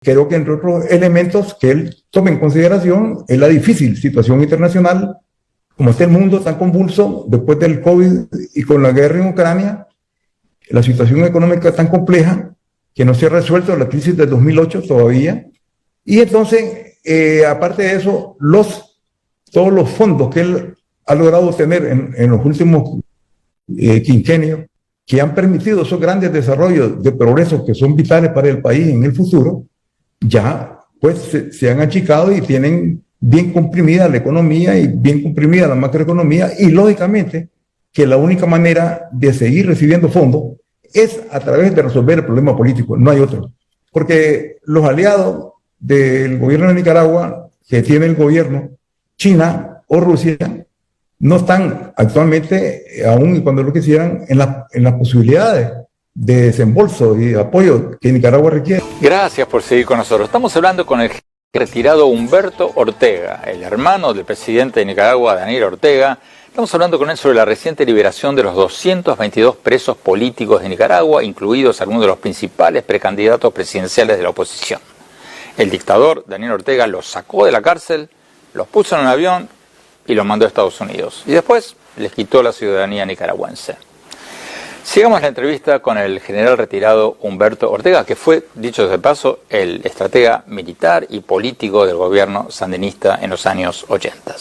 Creo que entre otros elementos que él toma en consideración es la difícil situación internacional, como está el mundo tan convulso después del COVID y con la guerra en Ucrania, la situación económica tan compleja que no se ha resuelto la crisis del 2008 todavía. Y entonces, aparte de eso, todos los fondos que él ha logrado tener en los últimos quinquenios, que han permitido esos grandes desarrollos de progreso que son vitales para el país en el futuro, ya pues se han achicado y tienen bien comprimida la economía y bien comprimida la macroeconomía, y lógicamente que la única manera de seguir recibiendo fondos es a través de resolver el problema político, no hay otro. Porque los aliados del gobierno de Nicaragua, que tiene el gobierno, China o Rusia, no están actualmente, aún cuando lo quisieran, en las posibilidades de desembolso y de apoyo que Nicaragua requiere. Gracias por seguir con nosotros. Estamos hablando con el retirado Humberto Ortega, el hermano del presidente de Nicaragua, Daniel Ortega. Estamos hablando con él sobre la reciente liberación de los 222 presos políticos de Nicaragua, incluidos algunos de los principales precandidatos presidenciales de la oposición. El dictador Daniel Ortega los sacó de la cárcel, los puso en un avión y los mandó a Estados Unidos. Y después les quitó la ciudadanía nicaragüense. Sigamos la entrevista con el general retirado Humberto Ortega, que fue, dicho de paso, el estratega militar y político del gobierno sandinista en los años 80.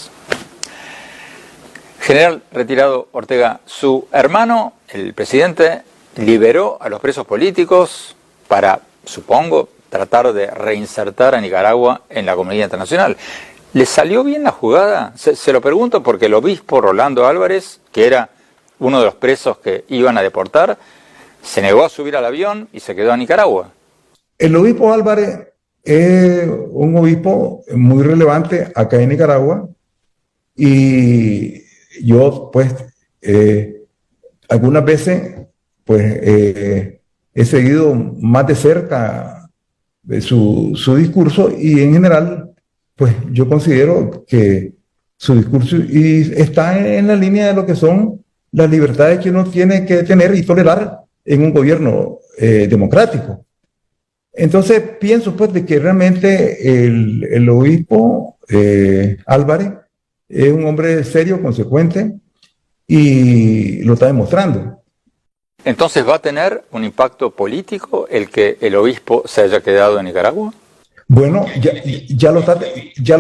General retirado Ortega, su hermano, el presidente, liberó a los presos políticos para, supongo, tratar de reinsertar a Nicaragua en la comunidad internacional. ¿Le salió bien la jugada? Se lo pregunto porque el obispo Rolando Álvarez, que era uno de los presos que iban a deportar, se negó a subir al avión y se quedó en Nicaragua. El obispo Álvarez es un obispo muy relevante acá en Nicaragua, y yo pues algunas veces pues he seguido más de cerca de su discurso, y en general pues yo considero que su discurso está en la línea de lo que son las libertades que uno tiene que tener y tolerar en un gobierno democrático. Entonces pienso pues de que realmente el obispo Álvarez es un hombre serio, consecuente, y lo está demostrando. ¿Entonces va a tener un impacto político el que el obispo se haya quedado en Nicaragua? Bueno, ya lo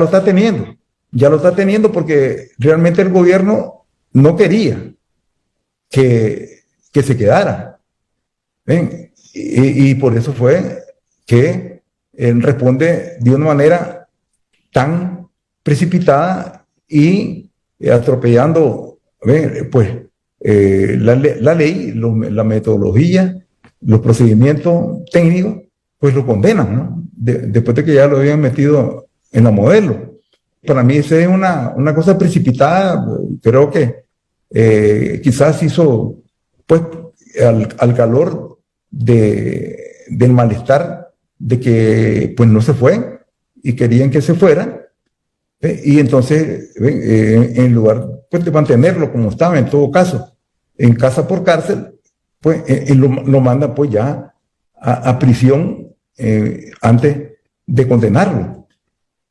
está teniendo porque realmente el gobierno no quería que se quedara. ¿Ven? Y por eso fue que él responde de una manera tan precipitada y atropellando pues la ley, la metodología, los procedimientos técnicos, pues lo condenan, ¿no? Después de que ya lo habían metido en la modelo. Para mí esa es una cosa precipitada. Creo que quizás hizo, pues, al calor del malestar de que pues no se fue y querían que se fuera, y entonces en lugar pues de mantenerlo como estaba, en todo caso en casa por cárcel, pues lo manda pues ya a prisión antes de condenarlo,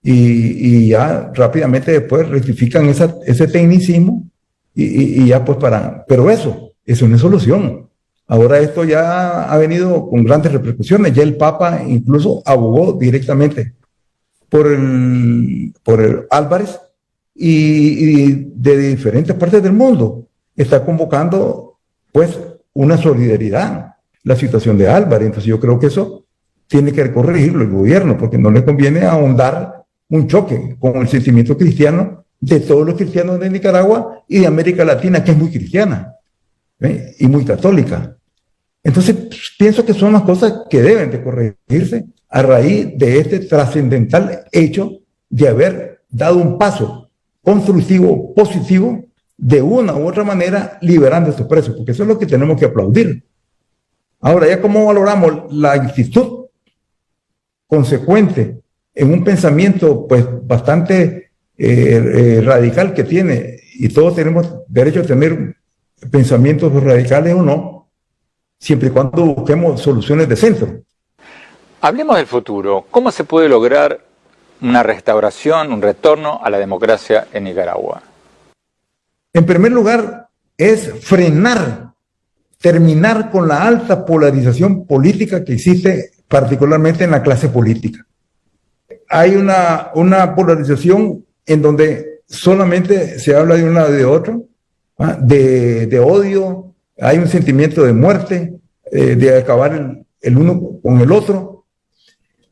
y ya rápidamente después rectifican ese tecnicismo y ya pues pero eso no es solución. Ahora esto ya ha venido con grandes repercusiones. Ya el Papa incluso abogó directamente por el Álvarez, y de diferentes partes del mundo está convocando pues una solidaridad la situación de Álvarez. Entonces yo creo que eso tiene que corregirlo el gobierno, porque no le conviene ahondar un choque con el sentimiento cristiano de todos los cristianos de Nicaragua y de América Latina, que es muy cristiana y muy católica. Entonces pienso que son las cosas que deben de corregirse a raíz de este trascendental hecho de haber dado un paso constructivo, positivo, de una u otra manera, liberando a estos presos, porque eso es lo que tenemos que aplaudir. Ahora, ya cómo valoramos la actitud consecuente en un pensamiento pues bastante radical que tiene, y todos tenemos derecho a tener pensamientos radicales o no, siempre y cuando busquemos soluciones de centro. Hablemos del futuro. ¿Cómo se puede lograr una restauración, un retorno a la democracia en Nicaragua? En primer lugar, es frenar, terminar con la alta polarización política que existe particularmente en la clase política. Hay una polarización en donde solamente se habla de un lado y de otro, de odio, hay un sentimiento de muerte, de acabar el uno con el otro.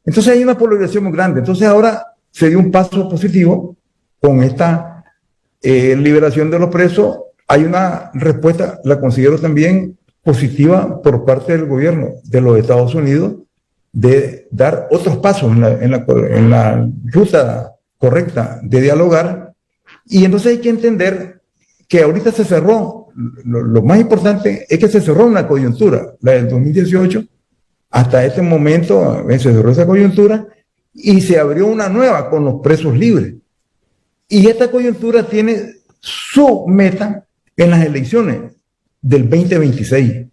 Entonces hay una polarización muy grande. Entonces ahora se dio un paso positivo con esta liberación de los presos. Hay una respuesta, la considero también positiva por parte del gobierno de los Estados Unidos, de dar otros pasos en la ruta correcta de dialogar. Y entonces hay que entender que ahorita se cerró, lo más importante es que se cerró una coyuntura, la del 2018, hasta este momento se cerró esa coyuntura y se abrió una nueva con los presos libres. Y esta coyuntura tiene su meta en las elecciones del 2026.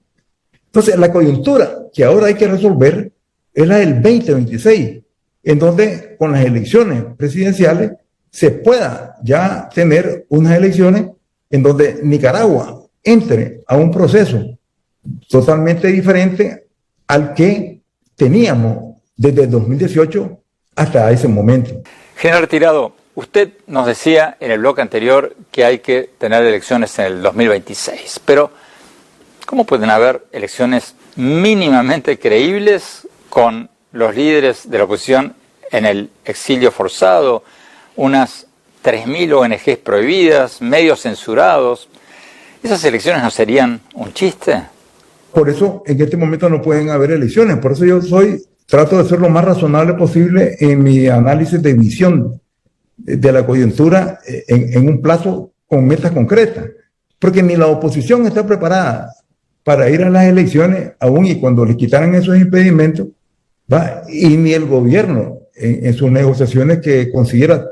Entonces, la coyuntura que ahora hay que resolver es la del 2026, en donde con las elecciones presidenciales se pueda ya tener unas elecciones en donde Nicaragua entre a un proceso totalmente diferente al que teníamos desde el 2018 hasta ese momento. General Tirado, usted nos decía en el bloque anterior que hay que tener elecciones en el 2026, pero ¿cómo pueden haber elecciones mínimamente creíbles con los líderes de la oposición en el exilio forzado, unas 3.000 ONGs prohibidas, medios censurados? ¿Esas elecciones no serían un chiste? Por eso en este momento no pueden haber elecciones. Por eso yo trato de ser lo más razonable posible en mi análisis de visión de la coyuntura en un plazo con metas concretas. Porque ni la oposición está preparada para ir a las elecciones, aún y cuando le quitaran esos impedimentos, y ni el gobierno en sus negociaciones que considera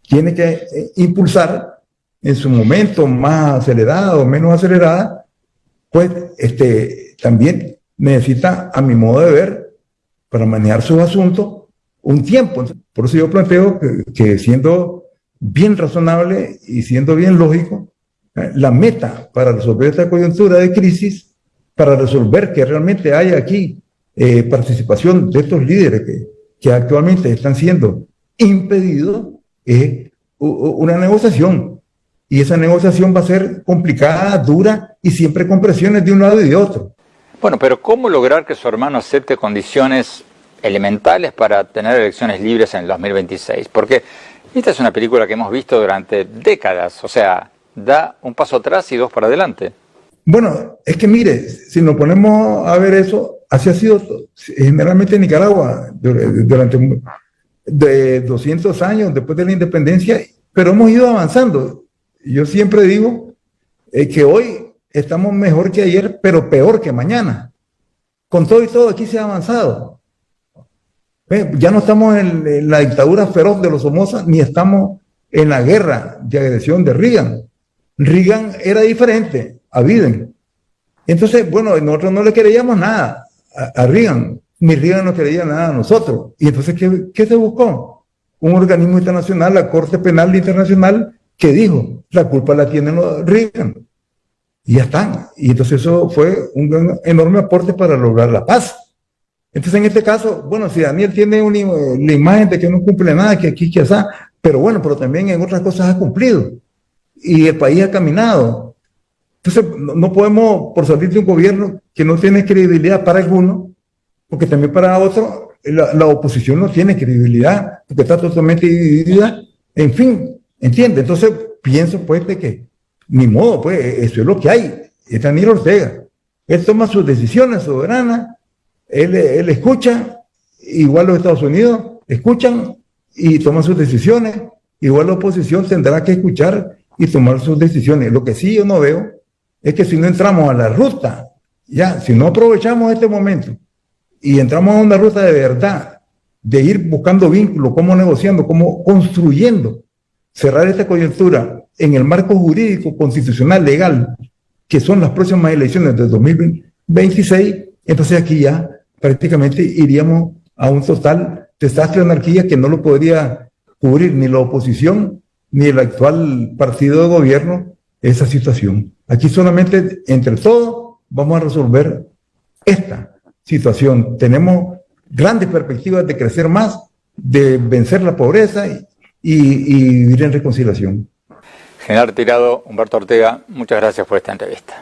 tiene que impulsar en su momento más acelerada o menos acelerada, pues también necesita, a mi modo de ver, para manejar sus asuntos, un tiempo. Por eso yo planteo que siendo bien razonable y siendo bien lógico, la meta para resolver esta coyuntura de crisis, para resolver que realmente haya aquí participación de estos líderes que actualmente están siendo impedidos, es una negociación. Y esa negociación va a ser complicada, dura y siempre con presiones de un lado y de otro. Bueno, pero ¿cómo lograr que su hermano acepte condiciones elementales para tener elecciones libres en el 2026? Porque esta es una película que hemos visto durante décadas, o sea, da un paso atrás y dos para adelante. Bueno, es que mire, si nos ponemos a ver eso, así ha sido generalmente en Nicaragua durante de 200 años después de la independencia, pero hemos ido avanzando. Yo siempre digo que hoy estamos mejor que ayer, pero peor que mañana. Con todo y todo aquí se ha avanzado. Ya no estamos en la dictadura feroz de los Somoza, ni estamos en la guerra de agresión de Reagan. Reagan era diferente a Biden. Entonces, bueno, nosotros no le queríamos nada a Reagan, ni Reagan no quería nada a nosotros. Y entonces, ¿qué se buscó? Un organismo internacional, la Corte Penal Internacional, que dijo, la culpa la tienen los Reagan. Y ya están. Y entonces eso fue un gran, enorme aporte para lograr la paz. Entonces, en este caso, bueno, si Daniel tiene la imagen de que no cumple nada, que aquí, que allá, pero bueno, pero también en otras cosas ha cumplido. Y el país ha caminado. Entonces, no podemos, por salir de un gobierno que no tiene credibilidad para algunos, porque también para otros, la oposición no tiene credibilidad, porque está totalmente dividida. En fin, ¿entiende? Entonces, pienso pues de que, ni modo, pues, eso es lo que hay. Es Daniel Ortega. Él toma sus decisiones soberanas, él escucha, igual los Estados Unidos escuchan y toman sus decisiones, igual la oposición tendrá que escuchar y tomar sus decisiones. Lo que sí yo no veo es que si no entramos a la ruta, ya, si no aprovechamos este momento y entramos a una ruta de verdad, de ir buscando vínculos, cómo negociando, cómo construyendo, cerrar esta coyuntura en el marco jurídico, constitucional, legal, que son las próximas elecciones de 2026, entonces aquí ya prácticamente iríamos a un total desastre de anarquía que no lo podría cubrir ni la oposición ni el actual partido de gobierno esa situación. Aquí solamente entre todos vamos a resolver esta situación. Tenemos grandes perspectivas de crecer más, de vencer la pobreza y vivir en reconciliación. General retirado Humberto Ortega, muchas gracias por esta entrevista.